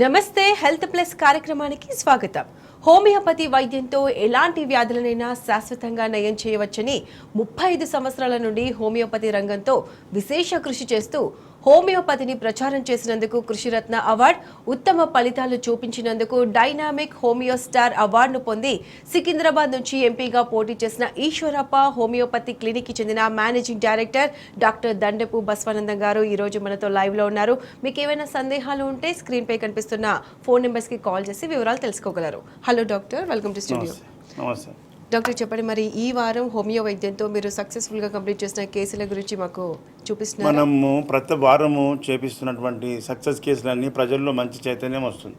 నమస్తే health plus కార్యక్రమానికి స్వాగతం. హోమియోపతి వైద్యంతో ఎలాంటి వ్యాధులనైనా శాశ్వతంగా నయం చేయవచ్చని 35 సంవత్సరాల నుండి హోమియోపతి రంగంతో విశేష కృషి చేస్తూ హోమియోపతిని ప్రచారం చేసినందుకు కృషిరత్న అవార్డు, ఉత్తమ ఫలితాలు చూపించినందుకు డైనామిక్ హోమియో స్టార్ అవార్డును పొంది సికింద్రాబాద్ నుంచి ఎంపీగా పోటీ చేసిన ఈశ్వరప్ప హోమియోపతి క్లినిక్ కి చెందిన మేనేజింగ్ డైరెక్టర్ డాక్టర్ దండపు బసవానందం గారు ఈ రోజు మనతో లైవ్ లో ఉన్నారు. మీకు ఏమైనా సందేహాలు ఉంటే స్క్రీన్ పై కనిపిస్తున్న ఫోన్ నెంబర్స్ కి కాల్ చేసి వివరాలు తెలుసుకోగలరు. Hello doctor, welcome to studio. నమస్తే డాక్టర్, చెప్పండి, మరి ఈ వారం హోమియో వైద్యంతో మీరు సక్సెస్ఫుల్ గా కంప్లీట్ చేసిన కేసుల గురించి మాకు చూపిస్తున్నారు. మనము ప్రతి వారము చేపిస్తున్నటువంటి సక్సెస్ కేసులన్నీ ప్రజల్లో మంచి చైతన్యం వస్తుంది.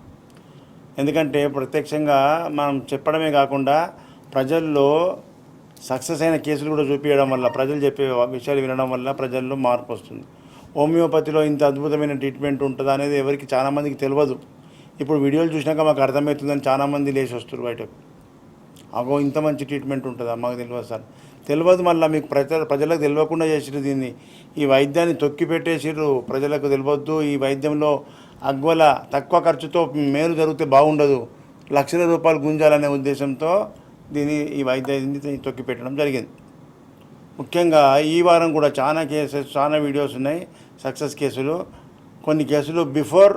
ఎందుకంటే ప్రత్యక్షంగా మనం చెప్పడమే కాకుండా ప్రజల్లో సక్సెస్ అయిన కేసులు కూడా చూపించడం వల్ల, ప్రజలు చెప్పే విషయాలు వినడం వల్ల ప్రజల్లో మార్పు వస్తుంది. హోమియోపతిలో ఇంత అద్భుతమైన ట్రీట్మెంట్ ఉంటుందా అనేది ఎవరికి చాలామందికి తెలియదు. ఇప్పుడు వీడియోలు చూసినాక మాకు అర్థమవుతుందని చాలామంది లేచి వస్తారు బయటకు. అగో ఇంత మంచి ట్రీట్మెంట్ ఉంటుందా, మాకు తెలియదు సార్. తెలియదు, మళ్ళీ మీకు ప్రజలకు తెలియకుండా చేసిరు. దీన్ని ఈ వైద్యాన్ని తొక్కి పెట్టేసిర్రు. ప్రజలకు తెలియవద్దు, ఈ వైద్యంలో అగ్వల తక్కువ ఖర్చుతో మేలు జరిగితే బాగుండదు, లక్షల రూపాయలు గుంజాలనే ఉద్దేశంతో ఈ వైద్యాన్ని తొక్కి పెట్టడం జరిగింది. ముఖ్యంగా ఈ వారం కూడా చాలా వీడియోస్ ఉన్నాయి, సక్సెస్ కేసులు. కొన్ని కేసులు బిఫోర్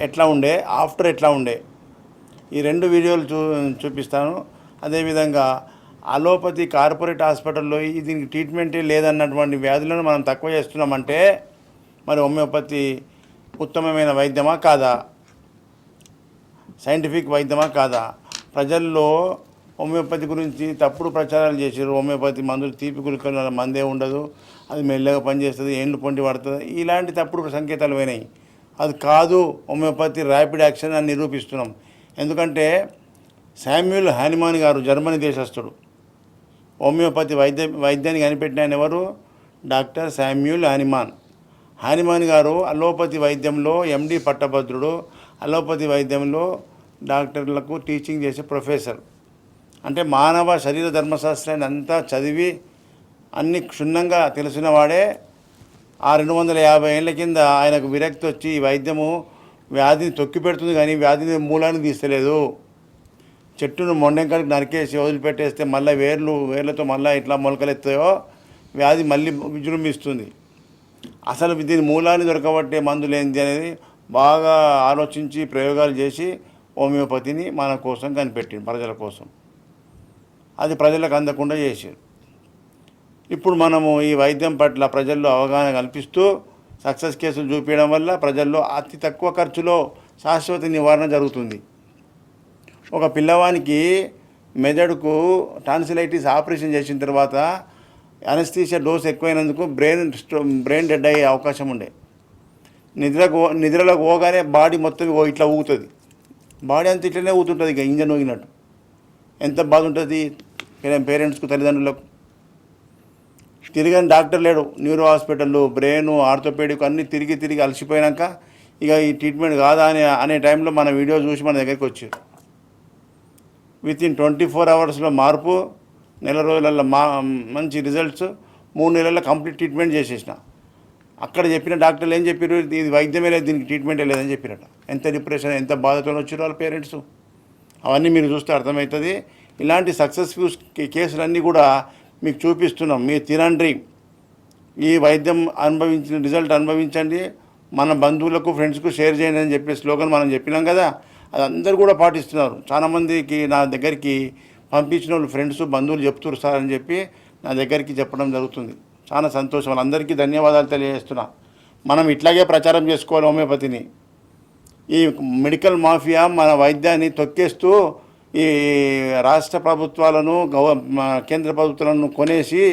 ఎట్లా ఉండే, ఆఫ్టర్ ఎట్లా ఉండే, ఈ రెండు వీడియోలు చూపిస్తాను. అదేవిధంగా అలోపతి కార్పొరేట్ హాస్పిటల్లో దీనికి ట్రీట్మెంటే లేదన్నటువంటి వ్యాధులను మనం తక్కువ చేస్తున్నామంటే మరి హోమియోపతి ఉత్తమమైన వైద్యమా కాదా, సైంటిఫిక్ వైద్యమా కాదా? ప్రజల్లో హోమియోపతి గురించి తప్పుడు ప్రచారాలు చేసారు. హోమియోపతి మందులు తీపి గురికల మందే ఉండదు, అది మెల్లగా పనిచేస్తుంది, ఏండ్లు పొండి పడుతుంది, ఇలాంటి తప్పుడు సంకేతాలు పోయినాయి. అది కాదు, హోమియోపతి ర్యాపిడ్ యాక్షన్ అని నిరూపిస్తున్నాం. ఎందుకంటే శామ్యూల్ హానిమాన్ గారు జర్మనీ దేశస్థుడు. హోమియోపతి వైద్యాన్ని కనిపెట్టిన ఆయన ఎవరు? డాక్టర్ శామ్యూల్ హానిమాన్ గారు అలోపతి వైద్యంలో ఎండి పట్టభద్రుడు. అలోపతి వైద్యంలో డాక్టర్లకు టీచింగ్ చేసే ప్రొఫెసర్. అంటే మానవ శరీర ధర్మశాస్త్రాన్ని అంతా చదివి అన్ని క్షుణ్ణంగా తెలిసిన వాడే. 250 ఏళ్ళ కింద ఆయనకు విరక్తి వచ్చి ఈ వైద్యము వ్యాధిని తొక్కి పెడుతుంది కానీ వ్యాధిని మూలాన్ని తీస్తలేదు. చెట్టును మొండెంకాడికి నరికేసి వదిలిపెట్టేస్తే మళ్ళీ వేర్లతో మళ్ళీ ఇట్లా మొలకలెత్తాయో వ్యాధి మళ్ళీ విజృంభిస్తుంది. అసలు దీని మూలాన్ని దొరకబట్టే మందులు ఏంటి అనేది బాగా ఆలోచించి ప్రయోగాలు చేసి హోమియోపతిని మన కోసం కనిపెట్టింది, ప్రజల కోసం. అది ప్రజలకు అందకుండా చేసారు. ఇప్పుడు మనము ఈ వైద్యం పట్ల ప్రజల్లో అవగాహన కల్పిస్తూ సక్సెస్ కేసులు చూపించడం వల్ల ప్రజల్లో అతి తక్కువ ఖర్చులో శాశ్వత నివారణ జరుగుతుంది. ఒక పిల్లవానికి మెదడుకు టాన్సిలైటిస్ ఆపరేషన్ చేసిన తర్వాత అనస్థీషియా డోస్ ఎక్కువైనందుకు బ్రెయిన్ డెడ్ అయ్యే అవకాశం ఉండే. నిద్రలోకి పోగానే బాడీ మొత్తం ఇట్లా ఊగుతుంది, బాడీ అంతా ఇట్లనే ఊగుతుంటుంది, ఇక ఇంజన్ ఊగినట్టు. ఎంత బాధ ఉంటుంది పేరెంట్స్కు, తల్లిదండ్రులకు. తిరిగని డాక్టర్ లేడు. న్యూరో హాస్పిటల్, బ్రెయిన్, ఆర్థోపెడిక్ అన్నీ తిరిగి అలసిపోయాక ఇక ఈ ట్రీట్మెంట్ కాదా అనే టైంలో మన వీడియో చూసి మన దగ్గరికి వచ్చారు. వితిన్ 24 అవర్స్లో మార్పు, నెల రోజులలో మంచి రిజల్ట్స్, 3 నెలల్లో కంప్లీట్ ట్రీట్మెంట్ చేసేసిన. అక్కడ చెప్పిన డాక్టర్లు ఏం చెప్పారు? ఇది వైద్యమే లేదు, దీనికి ట్రీట్మెంటే లేదని చెప్పారట. ఎంత డిప్రెషన్, ఎంత బాధతో వచ్చారు వాళ్ళ పేరెంట్స్, అవన్నీ మీరు చూస్తే అర్థమవుతుంది. ఇలాంటి సక్సెస్ఫుల్ కేసులన్నీ కూడా మీకు చూపిస్తున్నాం. మీరు తినండి, ఈ వైద్యం అనుభవించిన రిజల్ట్ అనుభవించండి, మన బంధువులకు, ఫ్రెండ్స్కు షేర్ చేయండి అని చెప్పే స్లోగన్ మనం చెప్పినాం కదా, అది అందరూ కూడా పాటిస్తున్నారు. చాలామందికి నా దగ్గరికి పంపించిన వాళ్ళు ఫ్రెండ్స్, బంధువులు చెప్తున్నారు సార్ అని చెప్పి నా దగ్గరికి చెప్పడం జరుగుతుంది. చాలా సంతోషం. వాళ్ళందరికీ ధన్యవాదాలు తెలియజేస్తున్నా. మనం ఇట్లాగే ప్రచారం చేసుకోవాలి హోమియోపతిని. ఈ మెడికల్ మాఫియా మన వైద్యాన్ని తొక్కేస్తూ ఈ రాష్ట్ర ప్రభుత్వాలను, కేంద్ర ప్రభుత్వాలను కొనేసి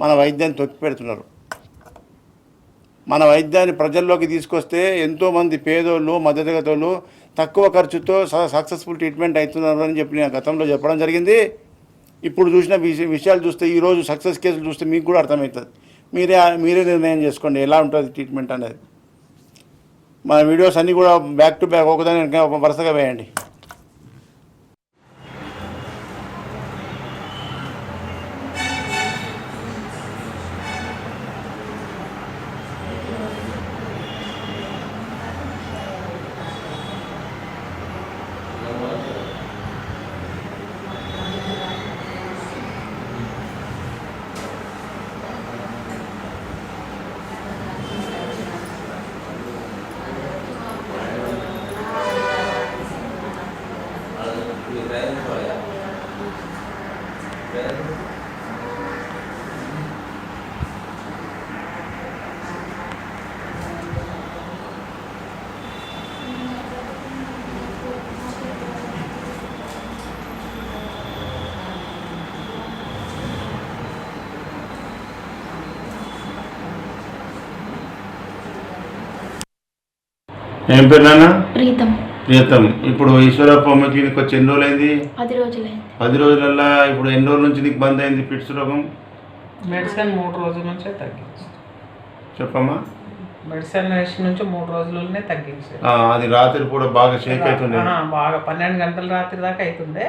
మన వైద్యాన్ని తొక్కి పెడుతున్నారు. మన వైద్యాన్ని ప్రజల్లోకి తీసుకొస్తే ఎంతోమంది పేదోళ్ళు, మధ్యతరగతి వాళ్ళు తక్కువ ఖర్చుతో సక్సెస్ఫుల్ ట్రీట్మెంట్ అవుతున్నారు అని చెప్పి నేను గతంలో చెప్పడం జరిగింది. ఇప్పుడు చూసిన విషయాలు చూస్తే, ఈరోజు సక్సెస్ కేసులు చూస్తే మీకు కూడా అర్థమవుతుంది. మీరే నిర్ణయం చేసుకోండి ఎలా ఉంటుంది ట్రీట్మెంట్ అనేది. మన వీడియోస్ అన్నీ కూడా బ్యాక్ టు బ్యాక్ ఒకదాని వరుసగా వేయండి. ఏం పేరు నాన్న? ప్రీతం. ప్రియతం. ఇప్పుడు ఈశ్వరప్ప హోమియో క్లినిక్ వచ్చి ఎన్ని రోజులు అయింది? 10 రోజులైంది. 10 రోజులల్లా ఇప్పుడు ఎన్ని రోజుల నుంచి నీకు బంద్ అయింది ఫిట్స్ రోగం? మెడిసిన్ 3 రోజుల నుంచే తగ్గించి చెప్పమ్మా. మెడిసిన్ వేసిన నుంచి 3 రోజులనే తగ్గించి అది రాత్రి కూడా బాగా షేక్ అవుతుండే. బాగా 12 గంటల రాత్రి దాకా అవుతుండే.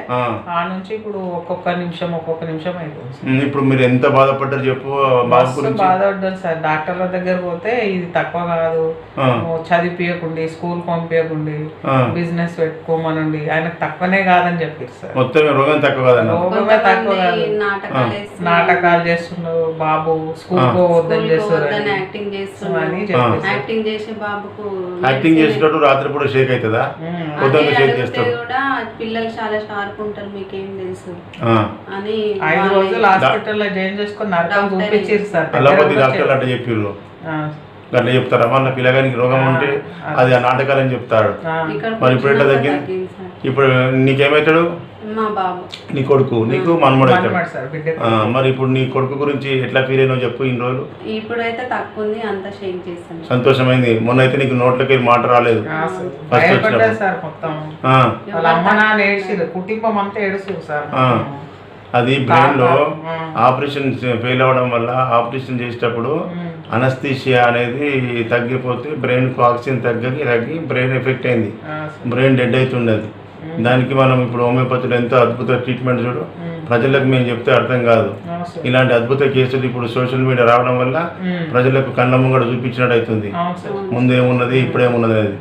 ఆ నుంచి ఇప్పుడు ఒక్కొక్క నిమిషం అవుతుంది. ఇప్పుడు మీరు ఎంత బాధపడ్డారు చెప్పు బాబు గురించి? బాధపడ్డారు సార్. డాక్టర్ల దగ్గర పోతే ఇది తక్కువ కాదు, చదివించకుండి, స్కూల్ పంపించకుండి, బిజినెస్ పెట్టుకోమనండి, ఆయనకు తక్కువనే కాదని చెప్పారు సార్. మొత్తం రోగం తక్కువ కాదన్న? రోగమే తక్కువ కాదు, నాటకాలు చేస్తున్నారు, బాబు స్కూల్ పోవద్దని చేస్తారు అని చెప్పారు. యాక్టింగ్ చేసే బాబుకు యాక్టింగ్ చేసేటప్పుడు రాత్రి కూడా షేక్ అవుతుందా? పొద్దున్న షేక్ చేస్తారు కూడా పిల్లలు చాలా షార్ప్ ఉంటారు, మీకేం తెలుసు అని 5 రోజులు హాస్పిటల్లో జాయిన్ చేసుకుని నరకం చూపించారు సార్. అల్లోపతి డాక్టర్లు అంటే చెప్పిర్రు. అట్లా చెప్తారా? మన పిల్లగానికి రోగం ఉంటే అది ఆ నాటకాలని చెప్తాడు. మరి ఇప్పుడు ఎట్లా తగ్గింది? ఇప్పుడు నీకేమవుతాడు? మా బాబు. నీ కొడుకు, నీకు మనమడు అవుతాడు. మరి ఇప్పుడు నీ కొడుకు గురించి ఎట్లా ఫీల్ అయినావు చెప్పు ఇన్ని రోజులు? ఇప్పుడైతే తక్కువ ఉంది, అంత షేక్ చేస్తాను. సంతోషమైంది. మొన్న అయితే నీకు నోట్లకి మాట రాలేదు. కుటుంబం అంతా ఏడుస్తుంది సార్. అది బ్రెయిన్ లో ఆపరేషన్ ఫెయిల్ అవ్వడం వల్ల ఆపరేషన్ చేసేటప్పుడు అనస్థీషియా అనేది తగ్గిపోతే బ్రెయిన్ కు ఆక్సిజన్ తగ్గి బ్రెయిన్ ఎఫెక్ట్ అయింది, బ్రెయిన్ డెడ్ అవుతుండేది. దానికి మనం ఇప్పుడు హోమియోపతిలో ఎంతో అద్భుత ట్రీట్మెంట్ చూడు. ప్రజలకు మేము చెప్తే అర్థం కాదు. ఇలాంటి అద్భుత కేసులు ఇప్పుడు సోషల్ మీడియా రావడం వల్ల ప్రజలకు కళ్ళ ముంగడ చూపించినట్టు అవుతుంది. ముందేమున్నది ఇప్పుడేమున్నది అనేది.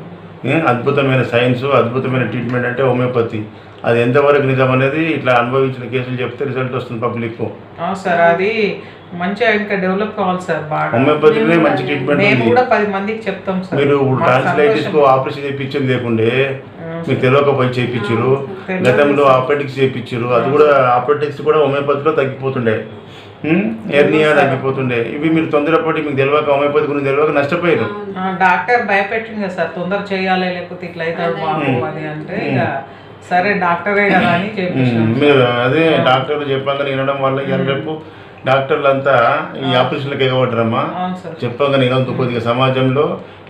అద్భుతమైన సైన్స్, అద్భుతమైన ట్రీట్మెంట్ అంటే హోమియోపతి. అది ఎంతవరకు నిజం అనేది ఇట్లా అనుభవించిన కేసులు చెప్తే రిజల్ట్ వస్తుంది పబ్లిక్. సార్ అది మంచిగా ఇంకా డెవలప్ కావాలి సార్. బాగా హోమియోపతిలోనే మంచి ట్రీట్మెంట్ మేము కూడా 10 మందికి చెప్తాం సార్. మీరు ట్రాన్స్లైటిస్ కు ఆపరేషన్ చేయించింది లేకుండే మీకు తెలియకపోయి చేయించారు. గతంలో ఆపరేటిక్స్ చేయించారు, అది కూడా ఆపరేటిక్స్ కూడా హోమియోపతిలో తగ్గిపోతుండే, ఎర్నియా తగ్గిపోతుండే. ఇవి మీరు తొందరపడి మీకు తెలియక హోమియోపతి గురించి తెలియక నష్టపోయారు. డాక్టర్ భయపెట్టింది కదా సార్, తొందర చేయాలి లేకపోతే ఇట్లా అవుతాడు బాబు అని అంటే సరే డాక్టరే కదా అని మీరు అదే డాక్టర్లు చెప్పాలని వినడం వల్ల రేపు డాక్టర్లు అంతా ఈ ఆపరేషన్లకు ఎగబడ్డారమ్మా. చెప్పగానే వినొద్దు. కొద్దిగా సమాజంలో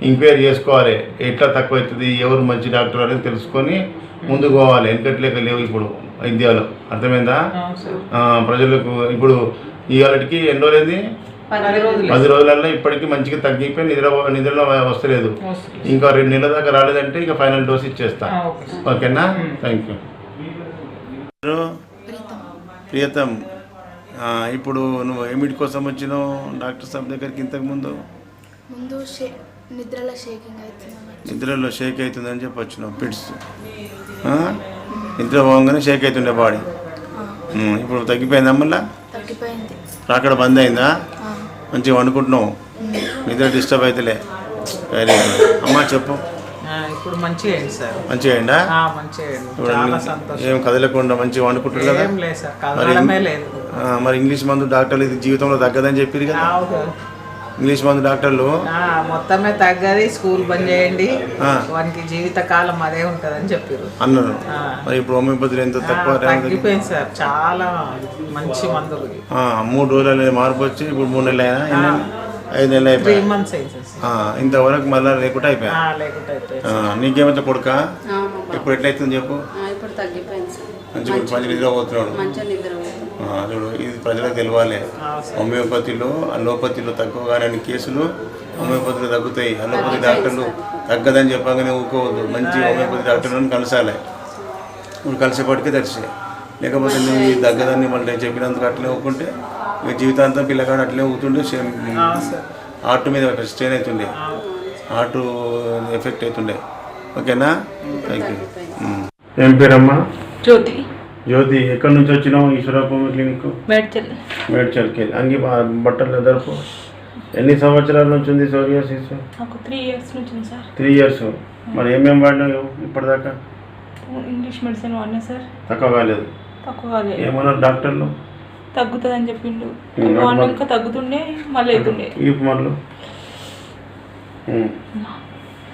ఎంక్వైరీ చేసుకోవాలి, ఎట్లా తక్కువ అవుతుంది, ఎవరు మంచి డాక్టర్ అనేది తెలుసుకొని ముందుకు పోవాలి. వెనకట్లేక లేవు ఇప్పుడు ఇండియాలో, అర్థమైందా? ప్రజలకు ఇప్పుడు ఇవాళకి ఎన్ని రోజులైంది? 10 రోజులలో ఇప్పటికీ మంచిగా తగ్గిపోయి నిద్రలో వస్తలేదు. ఇంకా 2 నెలల దాకా రాలేదంటే ఇక ఫైనల్ డోస్ ఇచ్చేస్తా. ఓకేనా? Thank you. ప్రియతం, ఇప్పుడు నువ్వు ఏమిటి కోసం వచ్చినావు డాక్టర్ సాబ్ దగ్గరికి? ఇంతకుముందు నిద్రలో షేక్ అవుతుందని చెప్పి వచ్చినావు. పిట్స్ నిద్ర పోగానే షేక్ అవుతుండే బాడీ. ఇప్పుడు తగ్గిపోయిందా? మళ్ళా అక్కడ బంద్ అయిందా? మంచిగా వండుకుంటున్నావు, నిద్ర డిస్టర్బ్ అవుతలే. వెరీ గుడ్ అమ్మా. చెప్పు. ఇప్పుడు మంచిగా అయింది సార్. మంచిగా అయిందా? ఏం కదలకుండా మంచిగా వండుకుంటారు కదా. మరి ఇంగ్లీష్ మందు డాక్టర్లు ఇది జీవితంలో తగ్గదని చెప్పారు కదా. ఇంగ్లీష్ మందు డాక్టర్లు మొత్తమే తగ్గది, స్కూల్ బంద్ చేయండి, వానికి జీవితకాలం అదే ఉంటదని చెప్పారు అన్నారు. మరి ఇప్పుడు హోమియోపతిలో ఎంత తక్కువ తగ్గిపోయింది సార్. చాలా మంచి మందులు. 3 రోజులు మార్పు వచ్చి ఇప్పుడు 3 నెలలు అయినా 5 నెలలు అయిపోయి 3 months అయింది. ఇంతవరకు మళ్ళీ లేకుండా అయిపోయా. నీకేమైతే కొడుక? ఇప్పుడు ఎట్లయితుంది చెప్పు. మంచి నిద్ర పోతున్నాడు. చూడు, ఇది ప్రజలకు తెలవాలి. హోమియోపతిలో అలోపతిలో తక్కువగానే కేసులు హోమియోపతిలో తగ్గుతాయి. అలోపతి డాక్టర్లు తగ్గదని చెప్పగానే ఊరుకోవద్దు. మంచి హోమియోపతి డాక్టర్లను కలిసాలి. ఇప్పుడు కలిసేపటికే తెలిసాయి. లేకపోతే నువ్వు ఈ తగ్గదని మళ్ళీ చెప్పినందుకు అట్లే ఊకుంటే ఇక జీవితాంతం పిల్లగాడు అట్లే ఊతుండే. హార్ట్ మీద స్ట్రెయిన్ అవుతుండే, హార్ట్ ఎఫెక్ట్ అవుతుండే. ఓకేనా? Thank you. ఏం పేరమ్మా? జ్యోతి. జ్యోతి, ఎక్కడి నుంచి వచ్చినావు? ఈశ్వరప్ప క్లినిక్ మేడ్చల్కి. అంగి బట్టలు దర్పు. ఎన్ని సంవత్సరాల నుంచి ఉంది సోరియాసిస్? 3 years నుంచి ఉంది సార్. 3 years. మరి ఏమేమి వాడినావు ఇప్పటిదాకా? ఇంగ్లీష్ మెడిసిన్ వాడినా సార్. తక్కువ కాలేదు? ఏమన్నారు డాక్టర్లు? తగ్గుతుందని చెప్పిండు. వాడినాక తగ్గుతుండే, మళ్ళీ అవుతుండే. ఈ మరలు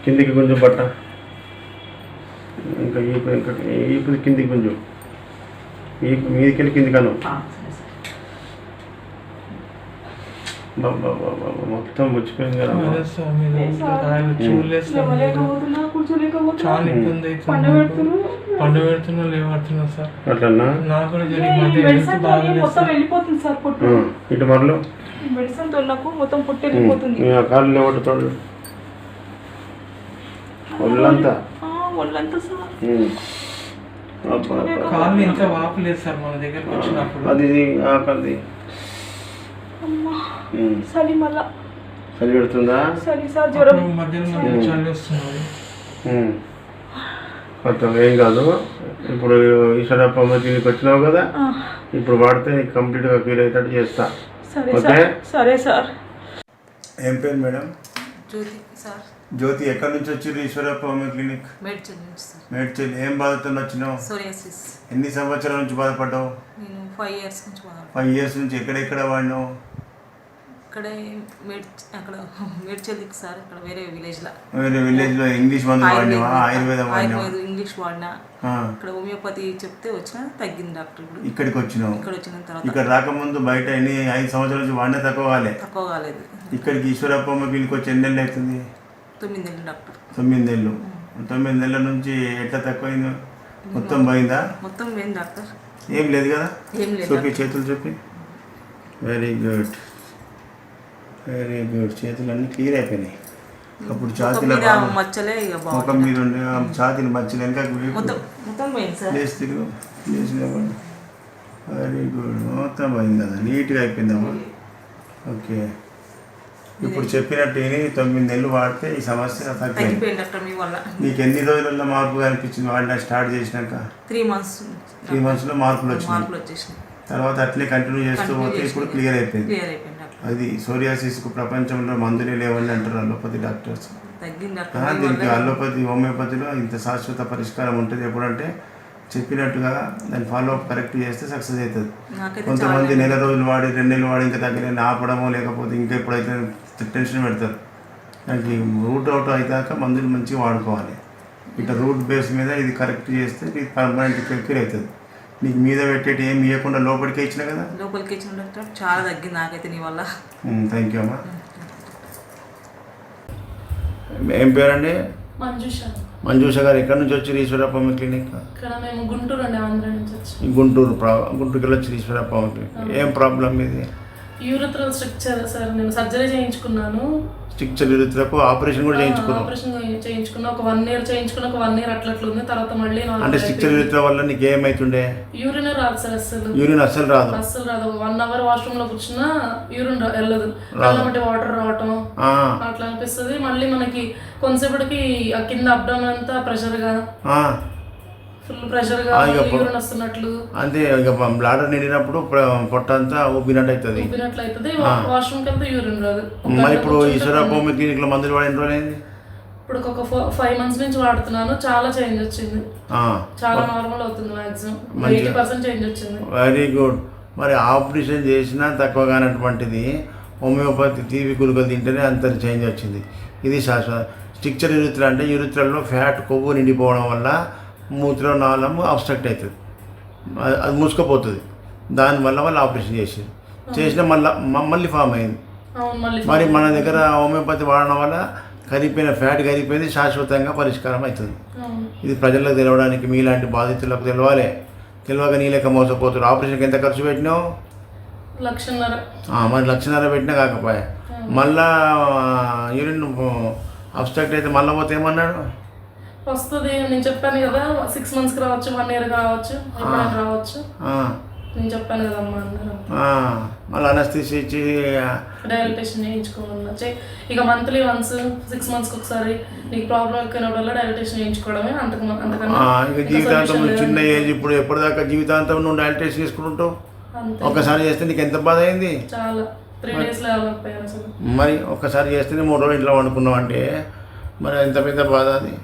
కిందికి కొంచెం బట్ట, ఇంకా ఈ కిందికి కొంచెం, మీదికి వెళ్ళి కింది కాను. మొత్తం ముచ్చిపోయింది కదా. చాలా ఇబ్బంది అవుతుంది. పండు పెడుతున్నా లేవడుతున్నా సార్. అట్లన్నా నాకు కూడా జరిగి మొత్తం వెళ్ళిపోతుంది సార్ పొట్టు. ఇటు మరలు మెడిసిన్ తో నాకు మొత్తం పొట్టు వెళ్ళిపోతుంది. కాళ్ళు లేవట్టుతాడు ఒళ్ళంతా. ఒళ్ళంతా సార్. కాళ్ళు ఇంకా వాపలేదు సార్ మన దగ్గరకు వచ్చినప్పుడు. అది అది అమ్మా చలి మళ్ళా చలి పెడుతుందా? చలి సార్ జ్వరం. మధ్యలో చలి వస్తున్నది. మొత్తం ఏం కాదు. ఇప్పుడు ఈశ్వరప్ప దీనికి వచ్చినావు కదా, ఇప్పుడు వాడితే నీకు కంప్లీట్గా క్యూర్ అయ్యేటట్టు చేస్తా. ఓకే సరే సార్. ఏం పేరు మేడం? జ్యోతి సార్. జ్యోతి ఎక్కడి నుంచి వచ్చారు ఈశ్వరప్ప హోమియో క్లినిక్? మేడ్చల్ నుంచి సార్. మేడ్చల్. ఏం బాధతో వచ్చినావు? సోరియాసిస్. ఎన్ని సంవత్సరాల నుంచి బాధపడ్డావు? నేను 5 years నుంచి బాధపడ్డాను. 5 years నుంచి. ఎక్కడెక్కడ వాడినావు? ఇక్కడే అక్కడ మేడ్చల్ దిక్కు సార్. అక్కడ వేరే విలేజ్లో. వేరే విలేజ్లో ఇంగ్లీష్ మందు వాడినావా? ఆయుర్వేదం వాడినావా? ఇంగ్లీష్ వాడినా. ఇక్కడ హోమియోపతి చెప్తే వచ్చినా తగ్గింది డాక్టర్. ఇప్పుడు ఇక్కడికి వచ్చినావు. ఇక్కడ వచ్చిన తర్వాత ఇక్కడ రాకముందు బయట ఎన్ని 5 సంవత్సరాల నుంచి వాడినా తక్కువ కాలేదు. ఇక్కడికి ఈశ్వరప్ప హోమియో క్లినిక్ వచ్చి ఎన్ని నెలలు అవుతుంది? 9 నెలలు డాక్టర్. 9 నెలలు. 9 నెలల నుంచి ఎట్లా తక్కువైంది? మొత్తం పోయిందా? మొత్తం పోయింది డాక్టర్. ఏం లేదు కదా? ఏం లేదు. చూపి, చేతులు చూపి. Very good, very good. చేతులు అన్నీ క్లియర్ అయిపోయినాయి. అప్పుడు ఛాతీలో మచ్చలే ఇక ముఖం మీద ఉండే ఛాతీలు మచ్చలు వెనక మొత్తం పోయింది సార్. లేచి తిరుగు, లేచి లేవండి. Very good. మొత్తం పోయింది కదా, నీట్గా అయిపోయిందమ్మా. ఓకే, ఇప్పుడు చెప్పినట్టు 9 నెలలు వాడితే ఈ సమస్య తగ్గిపోయింది డాక్టర్. మీ వల్ల నీకు ఎన్ని రోజులలో మార్పు కనిపించింది వాడిన స్టార్ట్ చేసినాక? 3 months. 3 monthsలో మార్పులు వచ్చినాయి. తర్వాత అట్లే కంటిన్యూ చేస్తూ పోతే ఇప్పుడు క్లియర్ అయిపోయింది. అది సోరియాసిస్కు ప్రపంచంలో మందులే లేవని అంటారు అలోపతి డాక్టర్స్. దీనికి అలోపతి హోమియోపతిలో ఇంత శాశ్వత పరిష్కారం ఉంటుంది. ఎప్పుడంటే చెప్పినట్టుగా దాన్ని ఫాలో అప్ కరెక్ట్ చేస్తే సక్సెస్ అవుతుంది. కొంతమంది నెల రోజులు వాడి 2 నెలలు వాడి ఇంకా తగ్గలేని ఆపడమో లేకపోతే ఇంకా ఎప్పుడైతే టెన్షన్ పెడతారు. దానికి రూట్ అవుట్ అయితాక మందులు మంచిగా వాడుకోవాలి. ఇట్లా రూట్ బేస్ మీద ఇది కరెక్ట్ చేస్తే ఇది పర్మనెంట్ క్యూర్ అవుతుంది. నీకు మీద పెట్టేటి ఏం ఇవ్వకుండా లోపలికే ఇచ్చినా కదా? లోపలికి ఇచ్చిన డాక్టర్. చాలా తగ్గింది నాకైతే నీ వల్ల. థ్యాంక్ యూ అమ్మా. ఏం పేరండి? మంజుష గారు. ఎక్కడి నుంచి వచ్చారు ఈశ్వరప్ప హోమియో క్లినిక్? ఇక్కడ మేము గుంటూరు అండి, ఆంధ్ర నుంచి వచ్చి. గుంటూరుకి వచ్చి ఈశ్వరప్ప హోమియో క్లినిక్. ఏం ప్రాబ్లం ఇది? Urethral structure sir. నేను సర్జరీ చేయించుకున్నాను. స్ట్రక్చర్ యూరిథ్రకు ఆపరేషన్ కూడా చేయించుకున్నాను. ఆపరేషన్ చేయించుకున్నా. ఒక 1 year చేయించుకున్నా. ఒక 1 year అట్లా ఉంది. తర్వాత మళ్ళీ అంటే స్ట్రక్చర్ యూరిథ్ర వల్ల నీకు ఏమైతుండే? యూరిన్ రాదు సార్. యూరిన్ అస్సలు రాదు. 1 hour వాష్రూమ్ లో కూర్చున్నా యూరిన్ వెళ్ళదు. కాబట్టి వాటర్ రావటం అట్లా అనిపిస్తుంది. మళ్ళీ మనకి కొంతసేపటికి కింద అబ్డామిన్ అంతా ప్రెషర్ గా, ఫుల్ ప్రెషర్ గా యూరిన్ వస్తున్నట్లు. అంతే, ఇక బ్లాడర్ నిండినప్పుడు పొట్ట అంతా ఊపినట్టు అవుతుంది. వాష్రూమ్ కి వెళ్తే యూరిన్ రాదు. మరి ఇప్పుడు ఈశ్వరప్ప హోమియో క్లినిక్ లో మందులు వాడిన రోజు అయింది? ఇప్పుడు ఒక 5 months నుంచి వాడుతున్నాను. చాలా చేంజ్ వచ్చింది. చాలా నార్మల్ అవుతుంది. మాక్సిమం 80% చేంజ్ వచ్చింది. Very good. మరి ఆపరేషన్ చేసినా తక్కువ కానటువంటిది హోమియోపతి తీపి గుళికలు తింటేనే అంత చేంజ్ వచ్చింది. ఇది శాశ్వత. స్ట్రక్చర్ యూరిథ్ర అంటే యూరిథ్రలో ఫ్యాట్ కొవ్వు నిండిపోవడం వల్ల మూత్రనాళము అబ్స్ట్రక్ట్ అవుతుంది, అది మూసుకుపోతుంది. దానివల్ల వాళ్ళు ఆపరేషన్ చేసిన మళ్ళీ ఫామ్ అయింది. మరి మన దగ్గర హోమియోపతి వాడడం వల్ల కరిగిపోయిన ఫ్యాట్ కరిగిపోయింది, శాశ్వతంగా పరిష్కారం అవుతుంది. ఇది ప్రజలకు తెలవడానికి, మీలాంటి బాధితులకు తెలియాలి. తెలియక నీ లెక్క మోసపోతారు. ఆపరేషన్కి ఎంత ఖర్చు పెట్టినావు? 1,50,000. మరి 1,50,000 పెట్టినా కాకపోయా. మళ్ళా యూరిన్ అబ్స్ట్రక్ట్ అయితే మళ్ళీ పోతే ఏమన్నాడు? వస్తుంది. నేను చెప్పాను కదా 6 months రావచ్చు, 1 year రావచ్చు, రావచ్చు. నేను చెప్పాను కదమ్మా. మళ్ళీ అనస్థిసి ఇచ్చి డైలటేషన్ చేయించుకోవాలన్నా ఇక మంత్లీ వన్స్ 6 months ఒకసారి నీకు ప్రాబ్లం ఎక్కువైనప్పుడల్లా డైలటేషన్ చేయించుకోవడమే. అంతకన్నా ఇక జీవితాంతం చిన్న ఏజ్, ఇప్పుడు ఎప్పటిదాకా జీవితాంతం నువ్వు డైలటేషన్ చేసుకుంటావు. ఒకసారి చేస్తే నీకు ఎంత బాధ అయింది? చాలా 3 days లేవలేకపోయాను అసలు. మరి ఒక్కసారి చేస్తేనే 3 రోజులు ఇంట్లో వండుకున్నావు అంటే మరి ఎంత పెద్ద బాధ అది.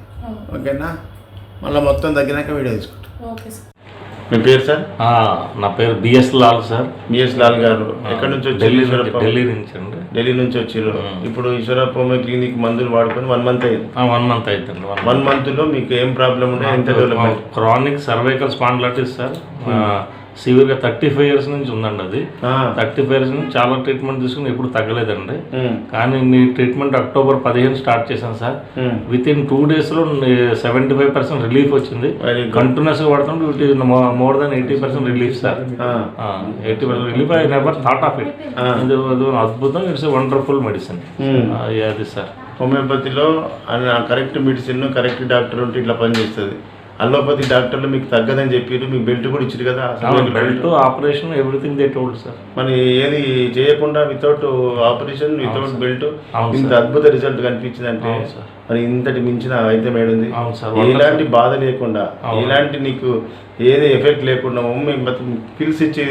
ఓకేనా? మళ్ళీ మొత్తం తగ్గినాక వీడియో తీసుకుంటాం. Okay sir. మీ పేరు సార్? నా పేరు B S Lal sir. B S Lal garu. ఎక్కడి నుంచి వచ్చారు? ఢిల్లీ నుంచి అండి. ఢిల్లీ నుంచి వచ్చారు. ఇప్పుడు ఈశ్వరప్ప హోమియో క్లినిక్ మందులు వాడుకొని 1 month అయింది. 1 month అవుతుంది. 1 monthలో మీకు ఏం ప్రాబ్లం ఉంటే ఎంత development? Chronic cervical spondylitis sir. సివియర్గా 35 ఇయర్స్ నుంచి ఉందండి అది. 35 ఇయర్స్ నుంచి చాలా ట్రీట్మెంట్ తీసుకుని ఎప్పుడు తగ్గలేదండి. కానీ మీ ట్రీట్మెంట్ అక్టోబర్ 15 స్టార్ట్ చేశాను సార్. విత్ ఇన్ 2 daysలో 75% రిలీఫ్ వచ్చింది. కంటిన్యూస్గా వాడుతుంటే it is more than 80% relief sir. 80% relief. I never thought of it. ఇది అద్భుతం. It's a wonderful medicine. అది సార్ హోమియోపతిలో కరెక్ట్ మెడిసిన్ కరెక్ట్ డాక్టర్ ఉంటే ఇట్లా పనిచేస్తుంది. అలోపతి డాక్టర్లు మీకు తగ్గదని చెప్పారు, మీకు బెల్ట్ కూడా ఇచ్చారు కదా. Belt operation everything they told sir. మరి ఏది చేయకుండా వితౌట్ ఆపరేషన్ వితౌట్ బెల్ట్ ఇంత అద్భుత రిజల్ట్ కనిపించింది అంటే మరి ఇంతటి మించిన వైద్యం ఏడుంది. ఎలాంటి బాధ లేకుండా ఎలాంటి నీకు ఏది ఎఫెక్ట్ లేకుండా పిల్స్ ఇచ్చి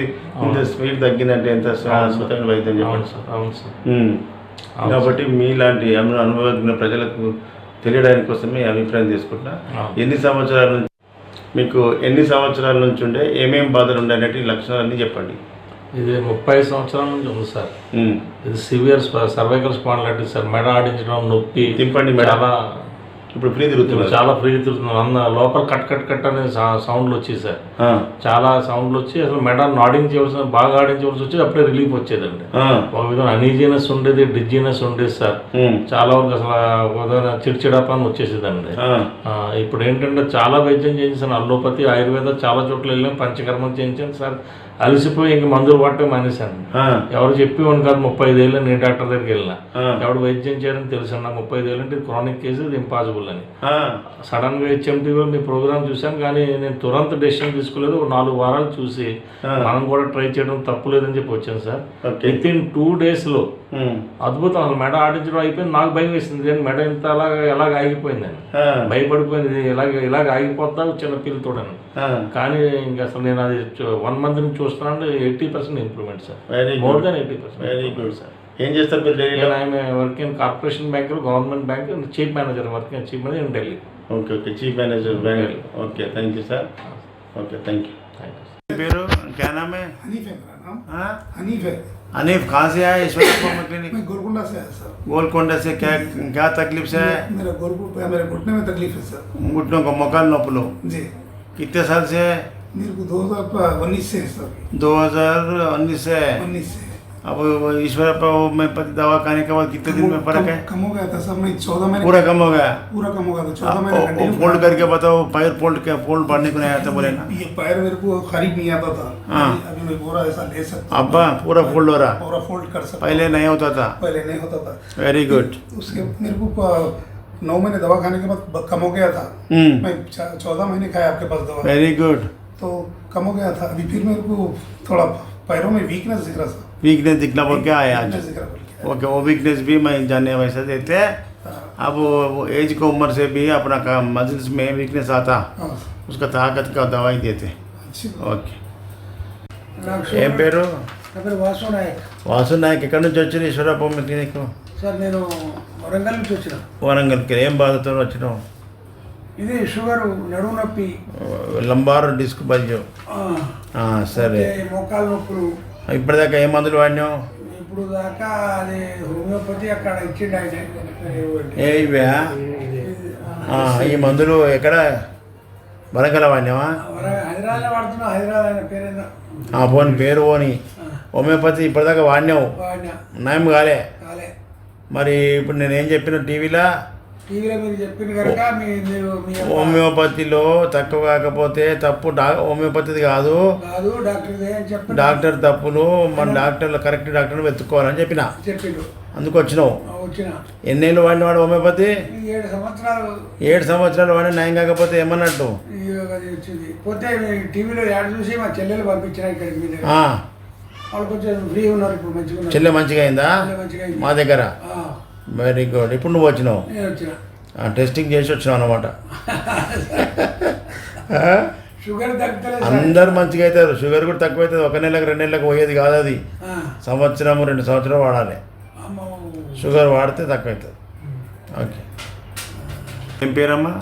ఇంత స్పీడ్ తగ్గిందంటే ఎంత అద్భుతమైన వైద్యం చెప్పండి సార్. కాబట్టి మీలాంటి అనుభవజ్ఞ ప్రజలకు తెలియడానికి కోసమే అభిప్రాయం తీసుకుంటున్నా. ఎన్ని సంవత్సరాల నుంచి ఉండే ఏమేమి బాధలు ఉండే అనేటి లక్షణాలన్నీ చెప్పండి. ఇది 30 సంవత్సరాల నుంచి ఉంది సార్. ఇది సివియర్ సర్వైకల్ స్పాండిలైటిస్ సార్. మెడ ఆడించడం, నొప్పి, తిప్పండి చాలా. ఇప్పుడు ఫ్రీ తిరుగుతున్నారు, చాలా ఫ్రీ తిరుగుతున్నారు. లోపల కట్ అనే సౌండ్లు వచ్చేది సార్. చాలా సౌండ్లు వచ్చి అసలు మెడ ఆడించవలసిన బాగా ఆడించవలసి వచ్చేది. అప్పుడే రిలీఫ్ వచ్చేదండి. ఒక విధంగా అనీజినెస్ ఉండేది, డిజినెస్ ఉండేది సార్. చాలా వరకు అసలు చిడిచిడపని వచ్చేసేదండి. ఇప్పుడు ఏంటంటే చాలా వైద్యం చేయించాను. అల్లోపతి, ఆయుర్వేద చాలా చోట్ల వెళ్ళాం, పంచకర్మం చేయించాను సార్. అలసిపోయి ఇంక మందులు వాడటం మానేశాను. ఎవరు చెప్పేవాడిని కాదు. 35 ఏళ్ళు నేను డాక్టర్ దగ్గరికి వెళ్ళిన. ఎవడు వైద్యం చేయడం తెలుసు అన్న. 35 ఏళ్ళు అంటే క్రానిక్ కేసు, ఇది ఇంపాసిబుల్ అని. సడన్ గా HMTలో మీ ప్రోగ్రామ్ చూశాను, కానీ నేను తురంత డెసిషన్ తీసుకోలేదు. 4 వారాలు చూసి మనం కూడా ట్రై చేయడం తప్పులేదని చెప్పి వచ్చాను సార్. విత్ ఇన్ 2 daysలో అద్భుతం. అసలు మెడ ఆడించడం అయిపోయింది. నాకు భయం వేసింది, నేను మెడ ఇంత ఎలాగ ఆగిపోయిందని భయపడిపోయింది. ఇలాగ ఆగిపోతా చిన్న పిల్లతోడని. కానీ ఇంకా అసలు నేను అది 1 month నుంచి చూస్తున్నాను. 80% improvement sir. More than 80%. Very good sir. ఏం చేస్తారు మీరు daily? Work in corporation bank, government bank, chief manager. Working chief manager in Delhi. Okay chief manager bank. Okay thank you sir. Okay thank you. పేరు क्या नाम है? हनीफ है मेरा नाम. हनीफ है. हनीफ कहाँ से आए? ईश्वर क्लिनिक. मैं गोलकोंडा से आया सर. गोलकोंडा से क्या तकलीफ से है? मेरे घुटने में तकलीफ है सर. घुटनों को मोकाल नोपलो जी. कितने साल से है? मेरे को 2019 से है सर. 2019 से है. 19 से. अब ईश्वर होम्योपैथी दवा खाने के बाद कितने दिन में फर्क है? कम हो गया था सर. मैं 14 महीने पूरा कम हो गया. पूरा कम हो गया था. 14 महीने फोल्ड करके बताओ. पैर फोल्ड पढ़ने को नहीं आता बोले ना. ये पैर मेरे को खरीद नहीं आता था. अभी मैं पूरा ऐसा ले सकता. अब पूरा फोल्ड हो रहा. पूरा फोल्ड कर सकता. पहले नहीं होता था. पहले नहीं होता था. Very good. उसके मेरे को 9 महीने दवा खाने के बाद कम हो गया था. मैं 14 महीने खाया आपके पास दवा. Very good. तो कम हो गया था. अभी फिर मेरे को थोड़ा पैरों में वीकनेस दिख रहा था. वीकनेस दिखना बोल क्या है आज? ओके वो वीकनेस भी मैं जाने वैसे देते हैं. अब वो एज की उम्र से भी अपना मसल्स में वीकनेस आता, उसका ताकत का दवाई देते. ఓకే. ఏం పేరు? నా పేరు వాసు నాయక్. వాసు నాయక్. ఎక్కడి నుంచి వచ్చారు ఈశ్వరప్ప క్లినిక్? సార్ నేను వరంగల్ నుంచి వచ్చిన. వరంగల్కి. ఏం బాధతో వచ్చినావు? ఇది షుగర్, నడుము నొప్పి, లంబార్ డిస్క్ బల్జు. సరే. మోకాలు నొప్పులు. ఇప్పటిదాకా ఏ మందులు వాడినావు? ఇప్పుడు దాకా అది హోమియోపతి అక్కడ ఇచ్చిండు ఆయన. ఇవా ఈ మందులు ఎక్కడ? వరంగల్ వాడినావా? హైదరాబాద్లో వాడుతున్నా. హైదరాబాద్ ఆయన పేరేనా? పోని పేరు పోని. హోమియోపతి ఇప్పటిదాకా వాడినావు, నయం కాలే. మరి ఇప్పుడు నేనేం చెప్పిన టీవీలో మీరు చెప్పిన కనుక హోమియోపతిలో తక్కువ కాకపోతే తప్పు హోమియోపతిది కాదు, డాక్టర్ తప్పులు. మన డాక్టర్లు కరెక్ట్ డాక్టర్ని వెతుక్కోవాలని చెప్పిన. అందుకు వచ్చినావు. ఎన్నేళ్ళు వాడినవాడు హోమియోపతి? 7 సంవత్సరాలు వాడి నయం కాకపోతే ఏమన్నట్టు? టీవీలో యాడ్ చూసి మా చెల్లెలు పంపించిన ఇక్కడికి. వాళ్ళు కొంచెం ఫ్రీ ఉన్నారు ఇప్పుడు. మంచిగా చెల్లె మంచిగా అయిందా? మా దగ్గర. Very good. ఇప్పుడు నువ్వు వచ్చినావు, టెస్టింగ్ చేసి వచ్చినావు అన్నమాట. అందరు మంచిగా అవుతారు. షుగర్ కూడా తక్కువ అవుతుంది. 1 నెలకు 2 నెలలకు పోయేది కాదు అది. సంవత్సరం 2 సంవత్సరాలు వాడాలి. షుగర్ వాడితే తక్కువ అవుతుంది. ఓకే. ఏం పేరమ్మా?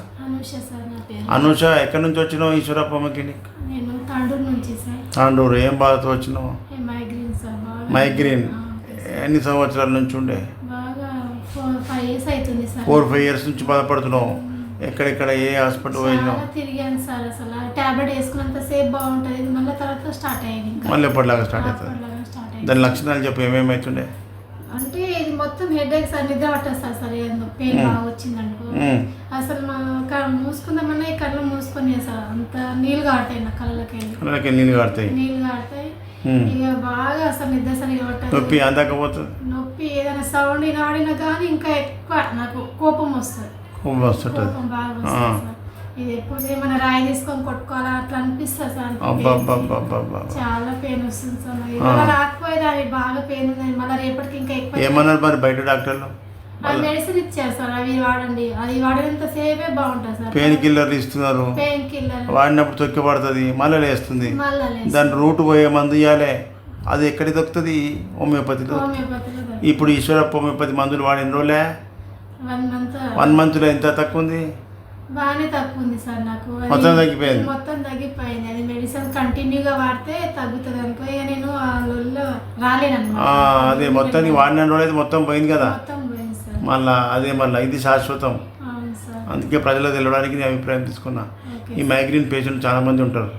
అనూష. ఎక్కడి నుంచి వచ్చినావు ఈశ్వరప్ప క్లినిక్? తాండూరు. ఏం బాధతో వచ్చినావు? మైగ్రేన్. ఎన్ని సంవత్సరాల నుంచి ఉండే? 4-5 years నుంచి బాధపడుతున్నావు. ఎక్కడెక్కడ ఏ హాస్పిటల్ పోయినావు? చాలా తిరిగాను సార్. అసలు టాబ్లెట్ వేసుకున్నంత సేపు బాగుంటుంది, మళ్ళీ తర్వాత స్టార్ట్ అయ్యింది. ఇంకా మళ్ళీ ఎప్పటిలాగా స్టార్ట్ అవుతుంది. అప్పటిలాగా స్టార్ట్ అయ్యింది. దాని లక్షణాలు చెప్పు, ఏమేమవుతుండే? అంటే ఇది మొత్తం హెడేక్ సార్, నిద్ర పట్టేస్తారు సార్. ఏదో పెయిన్ బాగా వచ్చింది అనుకో, అసలు మా మూసుకుందామన్నా ఈ కళ్ళు మూసుకొని సార్ అంత నీళ్ళు కాడతాయి నా కళ్ళకి నీళ్ళు కాడతాయి. నీళ్ళు కాడతాయి. ఇక బాగా అసలు నిద్ర సరిగా పట్టాలి. నొప్పి అందకపోతుంది. నొప్పి ఏదైనా సౌండ్ వినబడినా కానీ ఇంకా ఎక్కువ నాకు కోపం వస్తుంది. కోపం వస్తుంటుంది. కోపం బాగా వస్తుంది సార్. ఇది ఎప్పుడు ఏమైనా రాయి తీసుకొని కొట్టుకోవాలా అట్లా అనిపిస్తుంది సార్. చాలా పెయిన్ వస్తుంది సార్. ఇవాళ రాకపోయేది అది బాగా పెయిన్ ఉంది, మళ్ళీ రేపటికి ఇంకా ఎక్కువ. ఏమన్నారు మరి బయట డాక్టర్లు? అది మెడిసిన్ ఇచ్చారు సార్, అవి వాడండి. అది వాడినంత సేపే బాగుంటుంది సార్. పెయిన్ కిల్లర్లు ఇస్తున్నారు, పెయిన్ కిల్లర్ వాడినప్పుడు తొక్కి పడుతుంది, మళ్ళీ లేస్తుంది. మళ్ళీ దాని రూట్ పోయే మందు ఇవ్వాలి. అది ఎక్కడికి దొరుకుతుంది? హోమియోపతిలో. ఇప్పుడు ఈశ్వరప్ప హోమియోపతి మందులు వాడి ఎన్ని రోజులే? 1 month. 1 monthలో ఎంత తక్కువ ఉంది? బాగానే తక్కువ ఉంది సార్ నాకు. మొత్తం తగ్గిపోయింది. మొత్తం తగ్గిపోయింది. అది మెడిసిన్ కంటిన్యూగా వాడితే తగ్గుతుంది అనుకో. ఇక నేను ఆ లొల్లో రాలేనన్నమాట. అదే మొత్తానికి వాడిన రోజు మొత్తం పోయింది కదా. మొత్తం పోయింది సార్. మళ్ళా అదే మళ్ళీ ఇది శాశ్వతం. అవును సార్. అందుకే ప్రజలకు తెలియడానికి నేను అభిప్రాయం తీసుకున్నా. ఈ మైగ్రేన్ పేషెంట్ చాలా మంది ఉంటారు,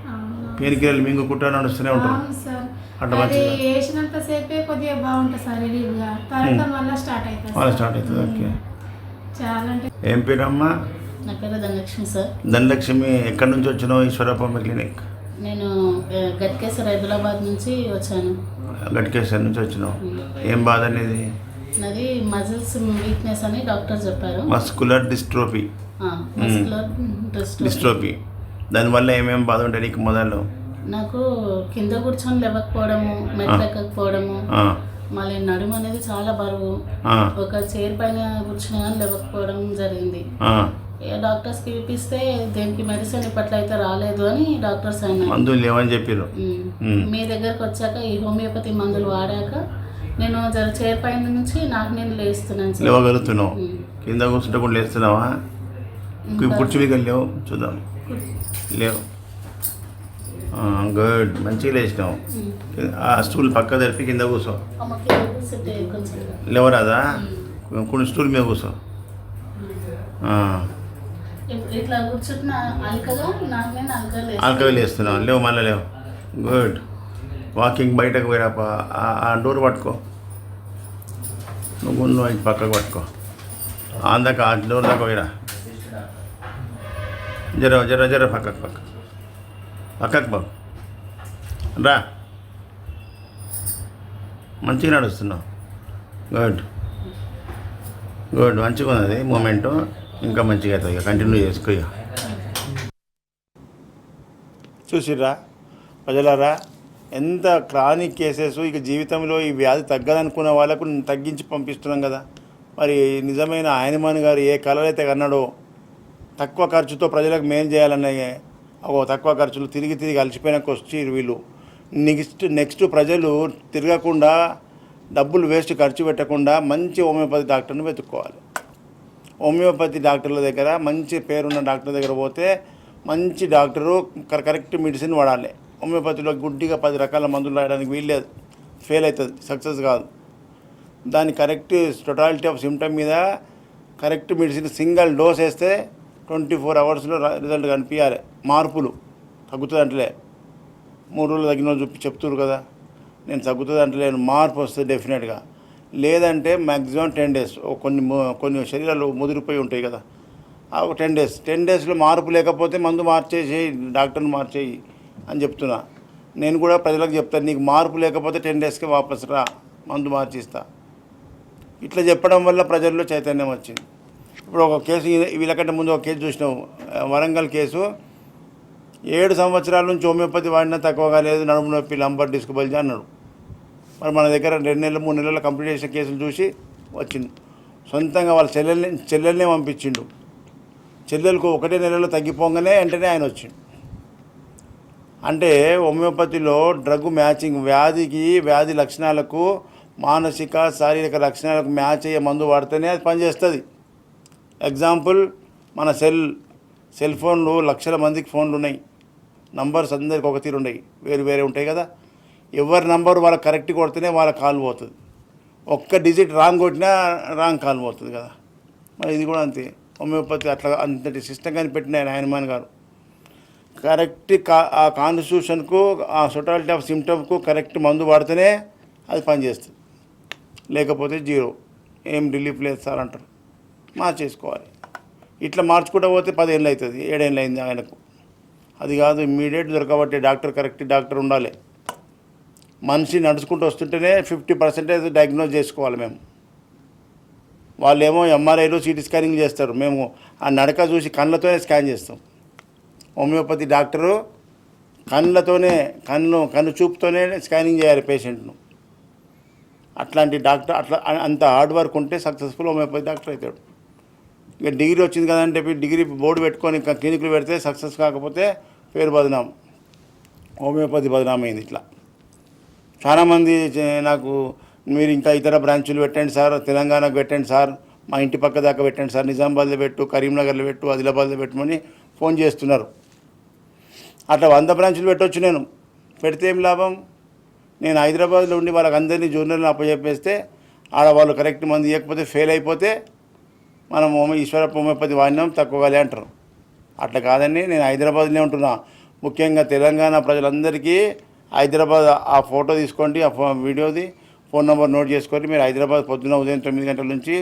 పెయిన్ కిల్లర్లు మింగుకుంటా నడుస్తూనే ఉంటారు. అవును సార్. అట్లా అది మంచిగా వేసినంత సేపే కొద్దిగా బాగుంటుంది సార్ రిలీఫ్గా. తర్వాత మళ్ళీ స్టార్ట్ అవుతుంది. మళ్ళీ స్టార్ట్ అవుతుంది. ఓకే. చాలా అంటే. ఏం పేరమ్మా? నా పేరు ధనలక్ష్మి సార్. ధనలక్ష్మి, ఎక్కడి నుంచి వచ్చినావు? ఈశ్వరప్ప క్లినిక్. నేను గట్కేసర్ హైదరాబాద్ నుంచి వచ్చాను. గట్కేసర్ నుంచి వచ్చినావు. ఏం బాధ అనేది? నాది మజిల్స్ వీక్నెస్ అని డాక్టర్ చెప్పారు. Muscular dystrophy. Muscular dystrophy. దానివల్ల ఏమేమి బాధ ఉంటాయి నీకు? మొదలు నాకు కింద కూర్చొని లేవకపోవడము, మెట్లు ఎక్కకపోవడము, మళ్ళీ నడుము అనేది చాలా బరువు. ఒక చైర్ పైన కూర్చున్నా కానీ లేవకపోవడం జరిగింది. డాక్టర్స్కి చూపిస్తే దీనికి మెడిసిన్ ఇప్పట్లయితే రాలేదు అని డాక్టర్స్ అయినా మందులు లేవని చెప్పారు. మీ దగ్గరకు వచ్చాక ఈ హోమియోపతి మందులు వాడాక నేను చైర్ పైన నుంచి నాకు నేను లేస్తున్నాను. లేవగలుగుతున్నావు? కింద కూర్చుంటే కూడా లేస్తున్నావా? కూర్చుని లేవు, చూద్దాం. లేవు. గుడ్, మంచిగా లేచినావు. ఆ స్టూల్ పక్క జరిపి కింద కూర్చో. లేవరాదా? కొన్ని స్టూల్ మీద కూర్చో. ఇట్లా కూర్చుంటున్నా అలకగా లేస్తున్నావు. లేవు, మళ్ళీ లేవు. గుడ్. వాకింగ్ బయటకు పోయిరాప. ఆ డోర్ పట్టుకో, నువ్వు ఇటు పక్కకు పట్టుకో. అందాక ఆ డోర్ దాకా పోయిరా. జర జర జర పక్కకు బాబు రా. మంచిగా నడుస్తున్నావు. గుడ్ గుడ్, మంచిగా ఉన్నది మూమెంటు. ఇంకా మంచిగా అవుతుంది. ఇక కంటిన్యూ చేసుకో. ఇక చూసిర్రా ప్రజలారా, ఎంత క్రానిక్ కేసెస్. ఇక జీవితంలో ఈ వ్యాధి తగ్గదనుకున్న వాళ్ళకు తగ్గించి పంపిస్తున్నాం కదా. మరి నిజమైన ఆయనమాన్ గారు ఏ కళలైతే కన్నాడో తక్కువ ఖర్చుతో ప్రజలకు మేలు చేయాలన్నాయి. తక్కువ ఖర్చులు తిరిగి అలసిపోయినాక వచ్చి వీళ్ళు నెక్స్ట్ ప్రజలు తిరగకుండా, డబ్బులు వేస్ట్ ఖర్చు పెట్టకుండా మంచి హోమియోపతి డాక్టర్ని వెతుక్కోవాలి. హోమియోపతి డాక్టర్ల దగ్గర, మంచి పేరున్న డాక్టర్ దగ్గర పోతే మంచి డాక్టరు కరెక్ట్ మెడిసిన్ వాడాలి. హోమియోపతిలో గుడ్డిగా 10 రకాల మందులు రాయడానికి వీల్లేదు, ఫెయిల్ అవుతుంది, సక్సెస్ కాదు. దాని కరెక్ట్ టోటాలిటీ ఆఫ్ సిమ్టమ్ మీద కరెక్ట్ మెడిసిన్ సింగిల్ డోస్ వేస్తే 24 hours రిజల్ట్ కనిపించాలి. మార్పులు తగ్గుతుంది అంటలే. 3 రోజులు తగ్గిన వాళ్ళు చెప్తున్నారు కదా. నేను తగ్గుతుంది అంటలేను, మార్పు వస్తుంది డెఫినెట్గా. లేదంటే మ్యాక్సిమం 10 days. కొన్ని శరీరాలు ముదిరిపోయి ఉంటాయి కదా, ఒక 10 daysలో మార్పు లేకపోతే మందు మార్చేసి డాక్టర్ని మార్చేయి అని చెప్తున్నా. నేను కూడా ప్రజలకు చెప్తాను, నీకు మార్పు లేకపోతే 10 daysకి వాపస్ రా, మందు మార్చిస్తా. ఇట్లా చెప్పడం వల్ల ప్రజల్లో చైతన్యం వచ్చింది. ఇప్పుడు ఒక కేసు, వీళ్ళకంటే ముందు ఒక కేసు చూసినావు, వరంగల్ కేసు. 7 సంవత్సరాల నుంచి హోమియోపతి వాడినా తక్కువగా లేదు, నడుము నొప్పి, లంబర్ డిస్క్ బల్జీ అన్నాడు. మరి మన దగ్గర 2 నెలలు 3 నెలలు కంప్లీట్ చేసిన కేసులు చూసి వచ్చిండు. సొంతంగా వాళ్ళ చెల్లెల్నే పంపించిండు. చెల్లెలకు 1 నెలలో తగ్గిపోగానే వెంటనే ఆయన వచ్చిండు. అంటే హోమియోపతిలో డ్రగ్ మ్యాచింగ్, వ్యాధి లక్షణాలకు, మానసిక శారీరక లక్షణాలకు మ్యాచ్ అయ్యే మందు వాడితేనే అది పనిచేస్తుంది. ఎగ్జాంపుల్, మన సెల్ ఫోన్లు లక్షల మందికి ఫోన్లు ఉన్నాయి. నంబర్స్ అందరికి ఒక తీరు ఉన్నాయి, వేరే ఉంటాయి కదా. ఎవరి నంబర్ వాళ్ళకి కరెక్ట్ కొడితేనే వాళ్ళ కాల్ పోతుంది. ఒక్క డిజిట్ రాంగ్ కొట్టినా రాంగ్ కాల్ పోతుంది కదా. మరి ఇది కూడా అంతే. హోమియోపతి అట్లా అంతటి సిస్టమ్ కనిపెట్టిన ఆయన హనుమాన్ గారు. కరెక్ట్ ఆ కాన్స్టిట్యూషన్కు ఆ టోటాలిటీ ఆఫ్ సిమ్టమ్కు కరెక్ట్ మందు వాడితేనే అది పనిచేస్తుంది, లేకపోతే జీరో, ఏం రిలీఫ్ లేదు సార్ అంటారు. మార్చేసుకోవాలి. ఇట్లా మార్చుకుంటూ పోతే 10 ఏళ్ళు అవుతుంది, 7 ఏళ్ళు అయింది ఆయనకు. అది కాదు, ఇమ్మీడియట్ దొరకబట్టే డాక్టర్ కరెక్ట్ డాక్టర్ ఉండాలి. మనిషి నడుచుకుంటూ వస్తుంటేనే 50% డయాగ్నోజ్ చేసుకోవాలి మేము. వాళ్ళేమో ఎంఆర్ఐలు సిటీ స్కానింగ్ చేస్తారు, మేము ఆ నడక చూసి కళ్ళతోనే స్కాన్ చేస్తాం. హోమియోపతి డాక్టరు కళ్ళతోనే కన్ను చూపుతోనే స్కానింగ్ చేయాలి పేషెంట్ను. అట్లాంటి డాక్టర్ అంత హార్డ్ వర్క్ ఉంటే సక్సెస్ఫుల్ హోమియోపతి డాక్టర్ అవుతాడు. ఇక డిగ్రీ వచ్చింది కదంటే డిగ్రీ బోర్డు పెట్టుకొని క్లినిక్లు పెడితే సక్సెస్ కాకపోతే పేరు బదనాం, హోమియోపతి బదనాం అయింది. ఇట్లా చాలామంది నాకు మీరు ఇంకా ఇతర బ్రాంచులు పెట్టండి సార్, తెలంగాణకు పెట్టండి సార్, మా ఇంటి పక్క దాకా పెట్టండి సార్, నిజామాబాద్లో పెట్టు, కరీంనగర్లో పెట్టు, ఆదిలాబాద్లో పెట్టమని ఫోన్ చేస్తున్నారు. అట్లా 100 బ్రాంచులు పెట్టవచ్చు. నేను పెడితే ఏం లాభం? నేను హైదరాబాద్లో ఉండి వాళ్ళకి అందరినీ జూనియర్లను అప్పచెప్పేస్తే ఆడ వాళ్ళు కరెక్ట్ మంది ఇవ్వకపోతే ఫెయిల్ అయిపోతే మనం ఈశ్వరప్ప హోమియోపతి వాడినాం తక్కువగాలే అంటారు. అట్లా కాదని నేను హైదరాబాద్లో ఉంటున్నా. ముఖ్యంగా తెలంగాణ ప్రజలందరికీ హైదరాబాద్ ఆ ఫోటో తీసుకోండి, ఆ వీడియోది ఫోన్ నెంబర్ నోట్ చేసుకొని మీరు హైదరాబాద్ పొద్దున్న ఉదయం 9 గంటల నుంచి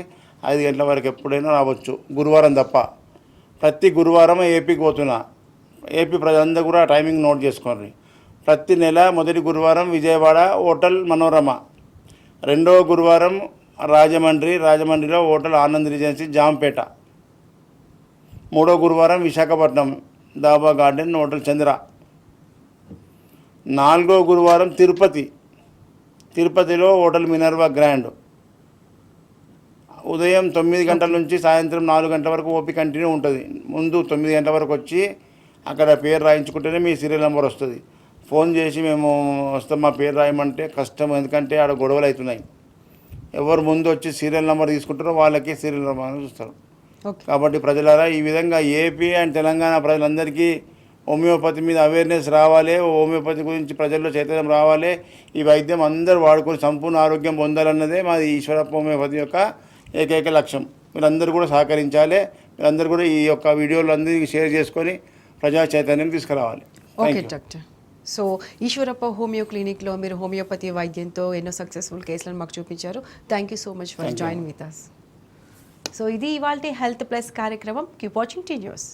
5 గంటల వరకు ఎప్పుడైనా రావచ్చు, గురువారం తప్ప. ప్రతి గురువారం ఏపీకి పోతున్నా. ఏపీ ప్రజలందరూ కూడా టైమింగ్ నోట్ చేసుకోండి. ప్రతి నెల మొదటి గురువారం విజయవాడ హోటల్ మనోరమ, రెండవ గురువారం రాజమండ్రిలో హోటల్ ఆనంద్ రిజెన్సీ జాంపేట, మూడో గురువారం విశాఖపట్నం దాబా గార్డెన్ హోటల్ చంద్ర, నాలుగో గురువారం తిరుపతిలో హోటల్ మినర్వా గ్రాండ్. ఉదయం 9 గంటల నుంచి సాయంత్రం 4 గంటల వరకు ఓపీ కంటిన్యూ ఉంటుంది. ముందు 9 గంటల వరకు వచ్చి అక్కడ పేరు రాయించుకుంటేనే మీ సీరియల్ నెంబర్ వస్తుంది. ఫోన్ చేసి మేము వస్తాం మా పేరు రాయమంటే కష్టం, ఎందుకంటే ఆడ గొడవలు అవుతున్నాయి. ఎవరు ముందు వచ్చి సీరియల్ నెంబర్ తీసుకుంటారో వాళ్ళకి సీరియల్ నెంబర్ చూస్తారు. కాబట్టి ప్రజలారా, ఈ విధంగా ఏపీ అండ్ తెలంగాణ ప్రజలందరికీ హోమియోపతి మీద అవేర్నెస్ రావాలి, హోమియోపతి గురించి ప్రజల్లో చైతన్యం రావాలి, ఈ వైద్యం అందరూ వాడుకొని సంపూర్ణ ఆరోగ్యం పొందాలన్నదే మాది ఈశ్వరప్ప హోమియోపతి యొక్క ఏకైక లక్ష్యం. మీరందరూ కూడా సహకరించాలి. మీరందరూ కూడా ఈ యొక్క వీడియోలు అందరికీ షేర్ చేసుకొని ప్రజా చైతన్యం తీసుకురావాలి. Okay doctor. So Eshwarappa homeo క్లినిక్లో మీరు హోమియోపతి వైద్యంతో ఎన్నో సక్సెస్ఫుల్ కేసులను మాకు చూపించారు. Thank you so much for join with us. So ఇది ఇవాల్టి హెల్త్ ప్లస్ కార్యక్రమం. Keep watching T news.